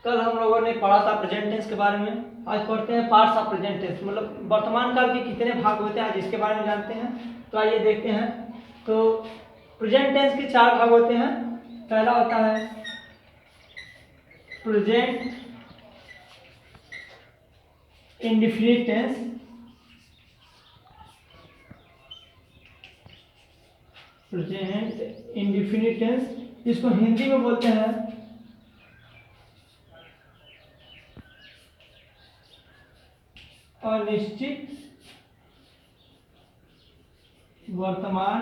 कल हम लोगों ने पढ़ा था प्रेजेंट टेंस के बारे में। आज पढ़ते हैं पार्ट्स ऑफ प्रेजेंट टेंस, मतलब वर्तमान काल के कितने भाग होते हैं, आज इसके बारे में जानते हैं। तो आइए देखते हैं। तो प्रेजेंट टेंस के 4 भाग होते हैं। पहला होता है present indefinite tense, present indefinite tense, इसको हिंदी में बोलते हैं अनिश्चित वर्तमान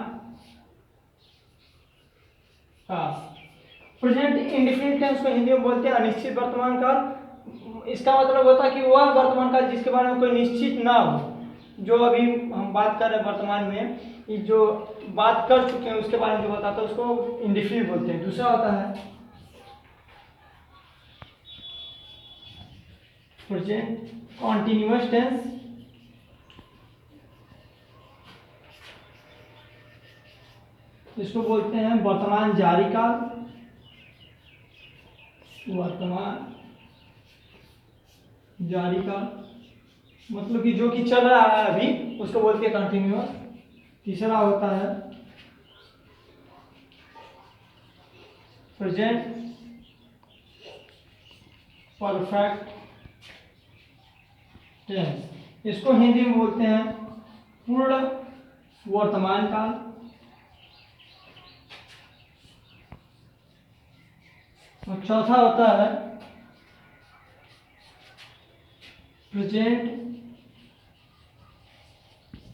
काल। प्रेजेंट इंडेफिनिट टेंस को हिंदी में बोलते हैं अनिश्चित वर्तमान काल। इसका मतलब होता है कि वह वर्तमान काल जिसके बारे में कोई निश्चित ना हो। जो अभी हम बात कर रहे हैं वर्तमान में, जो बात कर चुके हैं उसके बारे में जो बताता है उसको इंडेफिनिट बोलते हैं। दूसरा होता है प्रेजेंट कॉन्टिन्यूअस टेंस, इसको बोलते हैं वर्तमान जारी काल। वर्तमान जारी काल मतलब कि जो कि चल रहा है अभी उसको बोलते हैं कंटिन्यूअस। तीसरा होता है प्रेजेंट परफेक्ट टेंस, इसको हिंदी में बोलते हैं पूर्ण वर्तमान काल। और चौथा होता है प्रेजेंट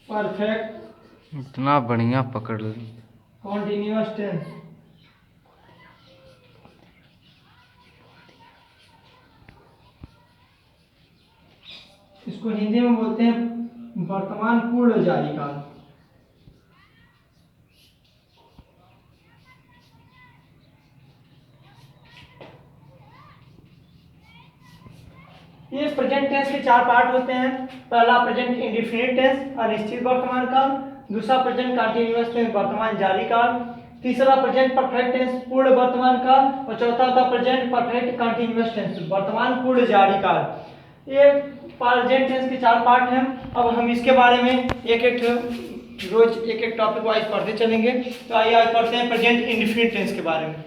परफेक्ट इतना बढ़िया पकड़ ली। कॉन्टिन्यूअस टेंस, इसको हिंदी में बोलते हैं वर्तमान पूर्ण जारी काल। ये प्रेजेंट टेंस के 4 पार्ट होते हैं। पहला प्रेजेंट इंडेफिनिट टेंस अनिश्चित वर्तमान काल, दूसरा प्रेजेंट कंटीन्यूअस टेंस वर्तमान जारी काल, तीसरा प्रेजेंट परफेक्ट टेंस पूर्ण वर्तमान काल और चौथा था प्रेजेंट परफेक्ट कंटीन्यूअस टेंस वर्तमान पूर्ण जारी काल। ये प्रेजेंट टेंस के 4 पार्ट हैं। अब हम इसके बारे में एक एक रोज एक एक टॉपिक वाइज पढ़ते चलेंगे। तो आइए आज पढ़ते हैं प्रेजेंट इंडेफिनिट टेंस के बारे में।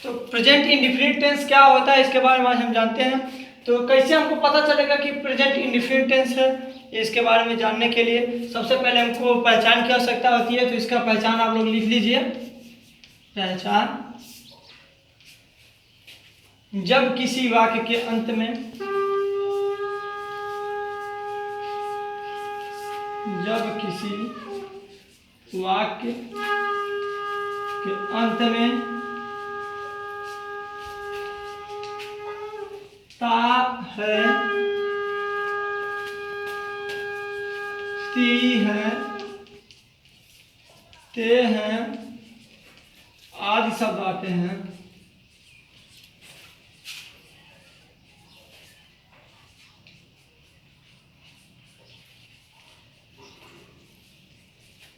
तो प्रेजेंट इंडेफिनिट टेंस क्या होता है इसके बारे में आज हम जानते हैं। तो कैसे हमको पता चलेगा कि प्रेजेंट इंडेफिनिट टेंस है, इसके बारे में जानने के लिए सबसे पहले हमको पहचान की आवश्यकता होती है। तो इसका पहचान आप लोग लिख लीजिए। पहचान, जब किसी वाक्य के अंत में जब किसी वाक्य के अंत में ता है, ती है, ते हैं आदि शब्द आते हैं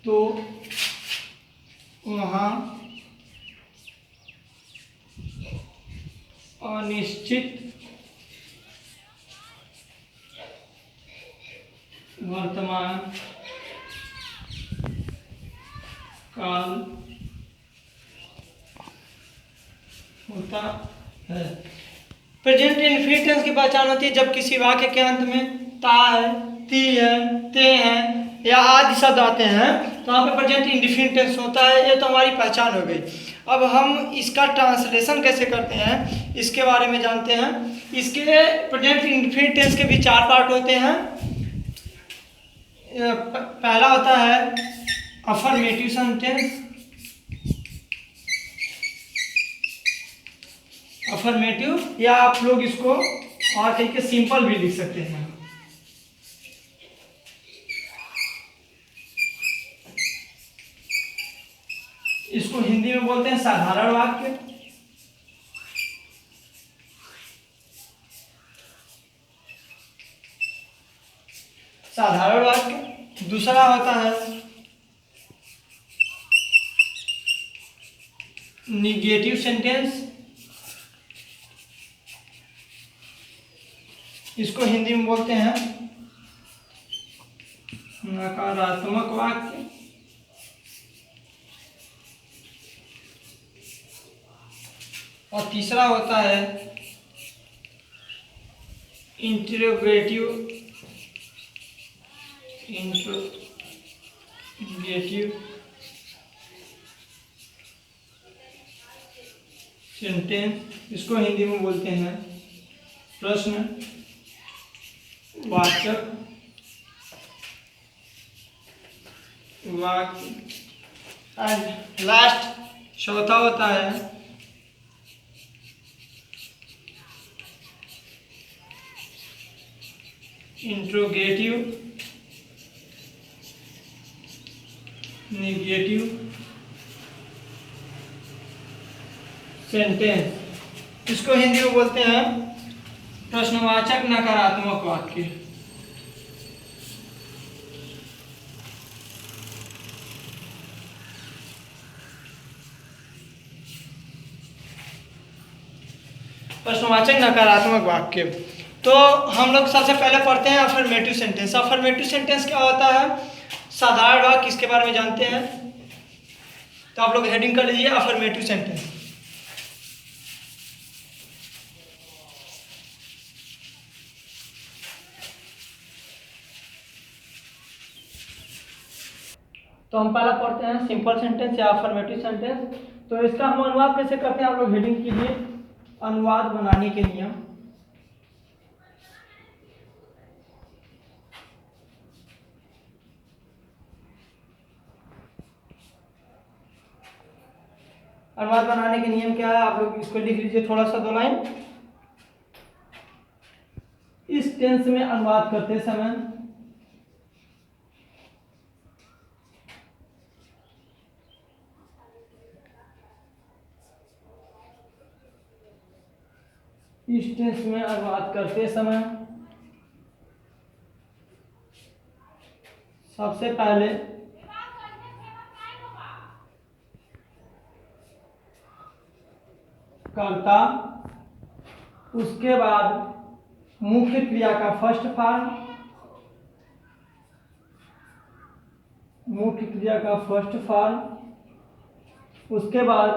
तो वहाँ अनिश्चित वर्तमान काल होता है। प्रेजेंट इंडेफिनिट टेंस की पहचान होती है जब किसी वाक्य के अंत में ता है, ती है, ते हैं या आदि शब्द आते हैं तो वहाँ पे प्रेजेंट इंडेफिनिट टेंस होता है। ये तो हमारी पहचान हो गई। अब हम इसका ट्रांसलेशन कैसे करते हैं इसके बारे में जानते हैं। इसके प्रेजेंट इंडेफिनिट टेंस के भी 4 पार्ट होते हैं। पहला होता है अफर्मेटिव सेंटेंस, अफर्मेटिव या आप लोग इसको और कहीं के सिंपल भी लिख सकते हैं। इसको हिंदी में बोलते हैं साधारण वाक्य। साधारण वाक्य। दूसरा होता है निगेटिव सेंटेंस, इसको हिंदी में बोलते हैं नकारात्मक वाक्य। और तीसरा होता है इंट्रोगेटिव सेंटेंस, इसको हिंदी में बोलते हैं प्रश्न वाचक वाक्य। एंड लास्ट चौथा होता है इंट्रोगेटिव नेगेटिव सेंटेंस, इसको हिंदी में बोलते हैं प्रश्नवाचक नकारात्मक वाक्य। प्रश्नवाचक नकारात्मक वाक्य। तो हम लोग सबसे पहले पढ़ते हैं अफर्मेटिव सेंटेंस। अफर्मेटिव सेंटेंस क्या होता है? साधारण वाक्य, इसके बारे में जानते हैं। तो आप लोग हेडिंग कर लीजिए अफर्मेटिव सेंटेंस। तो हम पहला पढ़ते हैं सिंपल सेंटेंस या अफर्मेटिव सेंटेंस। तो इसका हम अनुवाद कैसे करते हैं? आप लोग हेडिंग कीजिए अनुवाद बनाने के नियम। अनुवाद बनाने के नियम क्या है? आप लोग इसको लिख लीजिए थोड़ा सा 2 लाइन। इस टेंस में अनुवाद करते समय सबसे पहले कर्ता, उसके बाद मुख्य क्रिया का फर्स्ट फॉर्म, उसके बाद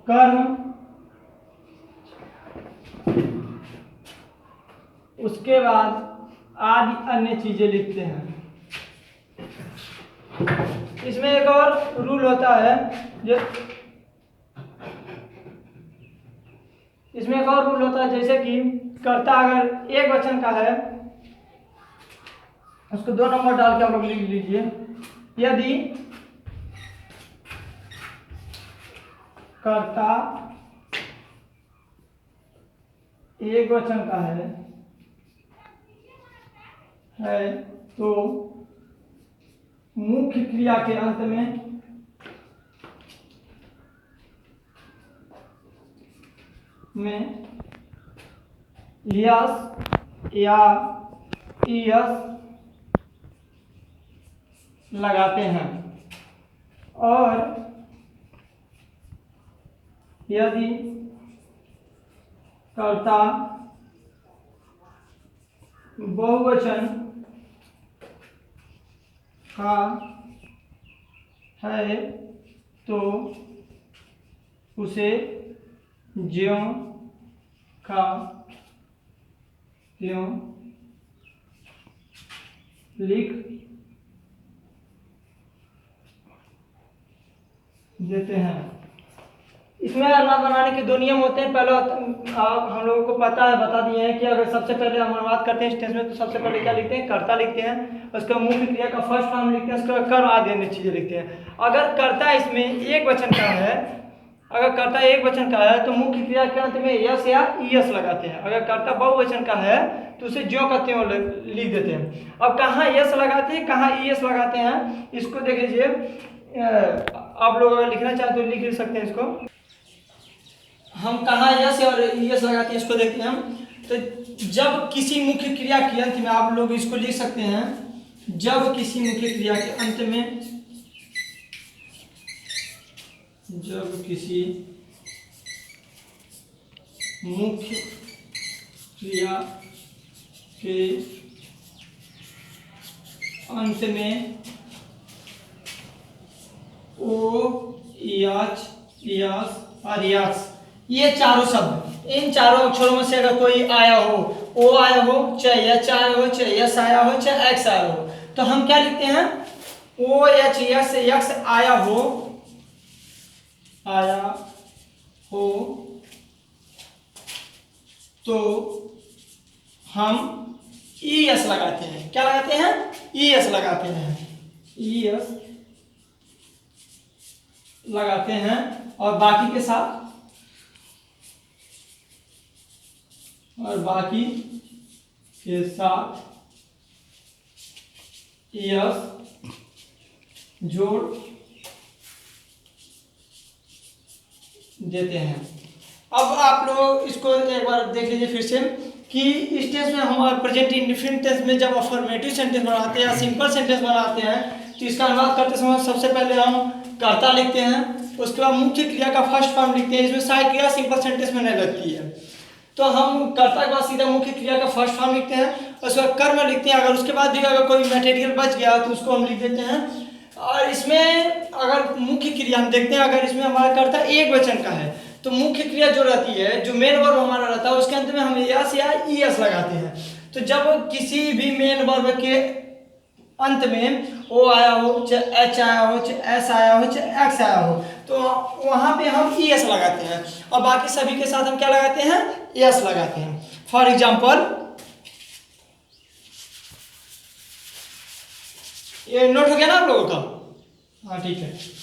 कर्म, उसके बाद आदि अन्य चीजें लिखते हैं। इसमें एक और रूल होता है जैसे कि कर्ता अगर एक वचन का है उसको 2 नंबर डाल के आप लोग लिख लीजिए। यदि कर्ता एक वचन का है तो मुख्य क्रिया के अंत में यस या ईएस लगाते हैं। और यदि कर्ता बहुवचन का है तो उसे ज्यों का त्यों लिख देते हैं। इसमें अनुवाद बनाने के 2 नियम होते हैं। पहला हम लोगों को पता है, बता दिए हैं कि अगर सबसे पहले हम अनुवाद करते हैं स्टेज में तो सबसे पहले क्या लिखते हैं? कर्ता लिखते हैं, उसका मुख्य क्रिया का फर्स्ट फॉर्म लिखते हैं, उसका कर्म आदि अन्य चीजें लिखते हैं। अगर कर्ता इसमें एक वचन का है, तो मुख्य क्रिया के अंत में यस या ईएस लगाते हैं। अगर कर्ता बहुवचन का है तो उसे ज्यों का त्यों लिख देते हैं। अब कहाँ यस लगाते हैं, कहाँ ईएस लगाते हैं, इसको देख लीजिए। आप लोग अगर लिखना चाहते तो लिख सकते हैं। इसको हम कहाँ यस और ईएस लगाते हैं इसको देखते हैं हम। तो जब किसी मुख्य क्रिया के अंत में आप लोग इसको लिख सकते हैं जब किसी मुख्य क्रिया के अंत में, जब किसी मुख्य क्रिया के अंत में ओ, याच, यास और यास, ये चारों शब्द, इन चारों अक्षरों में से अगर कोई आया हो, ओ आया हो, चाहे एच आया हो, चाहे यस आया हो, चाहे एक्स आया हो, तो हम क्या लिखते हैं? ओ एच यस एक्स आया हो, आया हो तो हम ई एस लगाते हैं। क्या लगाते हैं? ई एस लगाते हैं, ई एस लगाते हैं। और बाकी के साथ, और बाकी के साथ यस जोड़ देते हैं। अब आप लोग इसको एक बार देख लीजिए फिर से कि इस टेंस में हम प्रेजेंट इंडेफिनिट टेंस में जब अफर्मेटिव सेंटेंस बनाते हैं या सिंपल सेंटेंस बनाते हैं तो इसका अनुवाद करते समय सबसे पहले हम कर्ता लिखते हैं, उसके बाद मुख्य क्रिया का फर्स्ट फॉर्म लिखते हैं। इसमें सहायक क्रिया सिंपल सेंटेंस में नहीं लगती है, तो हम कर्ता के बाद सीधा मुख्य क्रिया का फर्स्ट फॉर्म लिखते हैं, उसके बाद कर्म लिखते हैं। अगर उसके बाद भी अगर कोई मटेरियल बच गया तो उसको हम लिख देते हैं। और इसमें अगर मुख्य क्रिया हम देखते हैं, अगर इसमें हमारा कर्ता एक वचन का है तो मुख्य क्रिया जो रहती है, जो मेन वर्ब हमारा रहता है, उसके अंत में हम यस या ई एस लगाते हैं। तो जब किसी भी मेन वर्ब के अंत में ओ आया हो, चाहे एच आया हो, चाहे एस आया हो, चाहे एक्स आया हो, तो वहां पे हम ई एस लगाते हैं। और बाकी सभी के साथ हम क्या लगाते हैं? एस लगाते हैं। फॉर एग्जाम्पल, ये नोट हो गया ना आप लोगों का? हाँ ठीक है।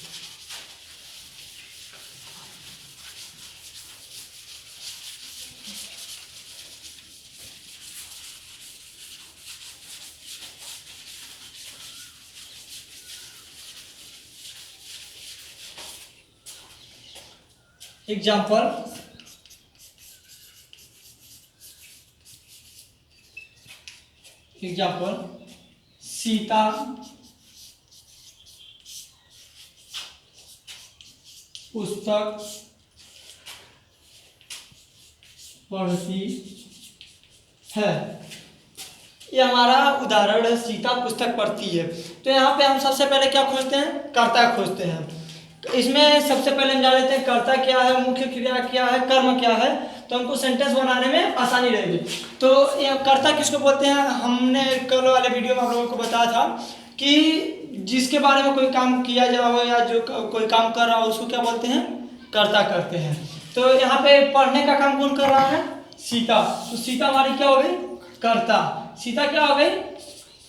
एग्जाम्पल, सीता पुस्तक पढ़ती है। ये हमारा उदाहरण है, सीता पुस्तक पढ़ती है। तो यहाँ पे हम सबसे पहले क्या खोजते हैं? कर्ता खोजते हैं। इसमें सबसे पहले हम जान लेते हैं कर्ता क्या है, मुख्य क्रिया क्या है, कर्म क्या है, तो हमको सेंटेंस बनाने में आसानी रहेगी। तो कर्ता किसको बोलते हैं? हमने कल वाले वीडियो में आप लोगों को बताया था कि जिसके बारे में कोई काम किया जा रहा हो या जो कोई काम कर रहा हो उसको क्या बोलते हैं? कर्ता करते हैं। तो यहाँ पे पढ़ने का काम कौन कर रहा है? सीता। तो सीता हमारी क्या हो गई? कर्ता। सीता क्या हो गई?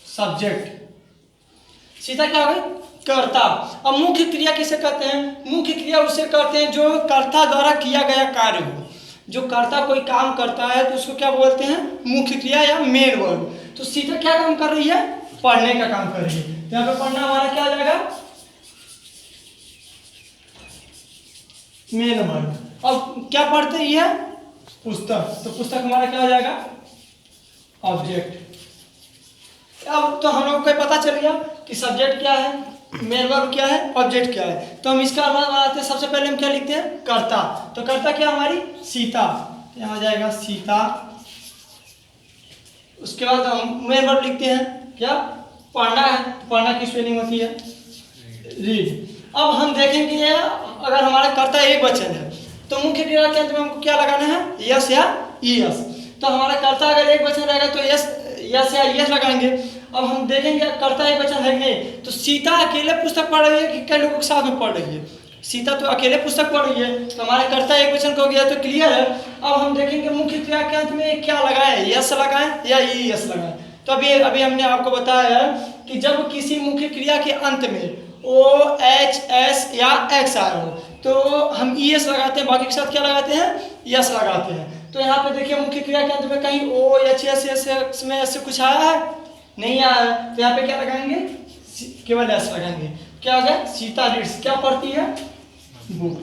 सब्जेक्ट। सीता क्या हो गई? कर्ता। अब मुख्य क्रिया किसे कहते हैं? मुख्य क्रिया उसे कहते हैं जो कर्ता द्वारा किया गया कार्य हो। जो कर्ता कोई काम करता है तो उसको क्या बोलते हैं? मुख्य क्रिया या मेन वर्ब। तो सीता क्या काम कर रही है? पढ़ने का काम कर रही है। यहाँ पे पढ़ना हमारा क्या हो जाएगा? Main verb. अब क्या पढ़ते ही है? पुस्तक। तो पुस्तक हमारा क्या हो जाएगा? ऑब्जेक्ट। अब तो हम लोग को पता चल गया कि सब्जेक्ट क्या है, मेन वर्ब क्या है, ऑब्जेक्ट क्या है। तो हम इसका अनुवाद बनाते हैं। सबसे पहले हम क्या लिखते हैं? कर्ता। तो कर्ता क्या हमारी? सीता। यहाँ आ जाएगा सीता। उसके बाद हम मेन वर्ब लिखते हैं क्या? पढ़ना है। पढ़ना की स्पेलिंग होती है रीड। अब हम देखेंगे अगर हमारा कर्ता एक वचन है तो मुख्य क्रिया के अंत में हमको क्या लगाना है? यस या ई एस। तो हमारा कर्ता अगर एक वचन रहेगा तो यस या यस लगाएंगे। अब हम देखेंगे कर्ता एक वचन है नहीं, तो सीता अकेले पुस्तक पढ़ रही है कि कई लोगों के साथ में पढ़ रही है? सीता तो अकेले पुस्तक पढ़ रही है, तो हमारा कर्ता एक वचन का हो गया, तो क्लियर है। अब हम देखेंगे मुख्य क्रिया के अंत में क्या लगाएं, यस लगाएं या ई एस लगाएं। तो अभी हमने आपको बताया है कि जब किसी मुख्य क्रिया के अंत में ओ एच एस या एक्स आया हो तो हम ई एस लगाते हैं, बाकी के साथ क्या लगाते हैं? यस लगाते हैं। तो यहाँ पे देखिए मुख्य क्रिया के अंत में कहीं ओ एच एस एक्स में ऐसे कुछ आया है? नहीं आया है। तो यहाँ पे क्या लगाएंगे? केवल एस लगाएंगे। क्या हो गया? सीता रीड्स। क्या पढ़ती है? बुक।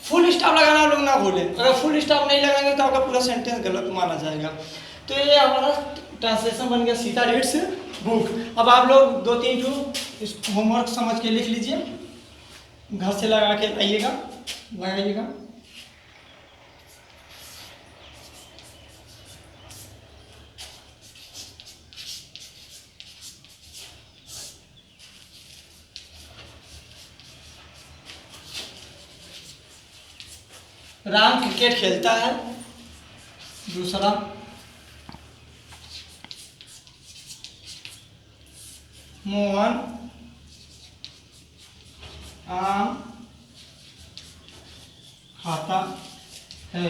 फुल स्टॉप लगाना लोग ना भूले। अगर फुल स्टॉप नहीं लगाएंगे तो आपका पूरा सेंटेंस गलत माना जाएगा। तो ये हमारा ट्रांसलेशन बन गया सीता रीड्स बुक। अब आप लोग 2-3 इस होमवर्क समझ के लिख लीजिए, घर से लगा के लगाइएगा। राम क्रिकेट खेलता है। दूसरा, मोहन आम खाता है।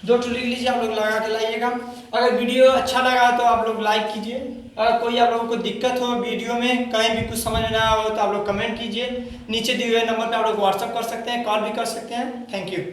2 लिख लीजिए, आप लोग लगा के लाइएगा। अगर वीडियो अच्छा लगा तो आप लोग लाइक कीजिए। अगर कोई आप लोगों को दिक्कत हो वीडियो में, कहीं भी कुछ समझ ना हो तो आप लोग कमेंट कीजिए। नीचे दिए हुए नंबर पे आप लोग व्हाट्सएप कर सकते हैं, कॉल भी कर सकते हैं। Thank you.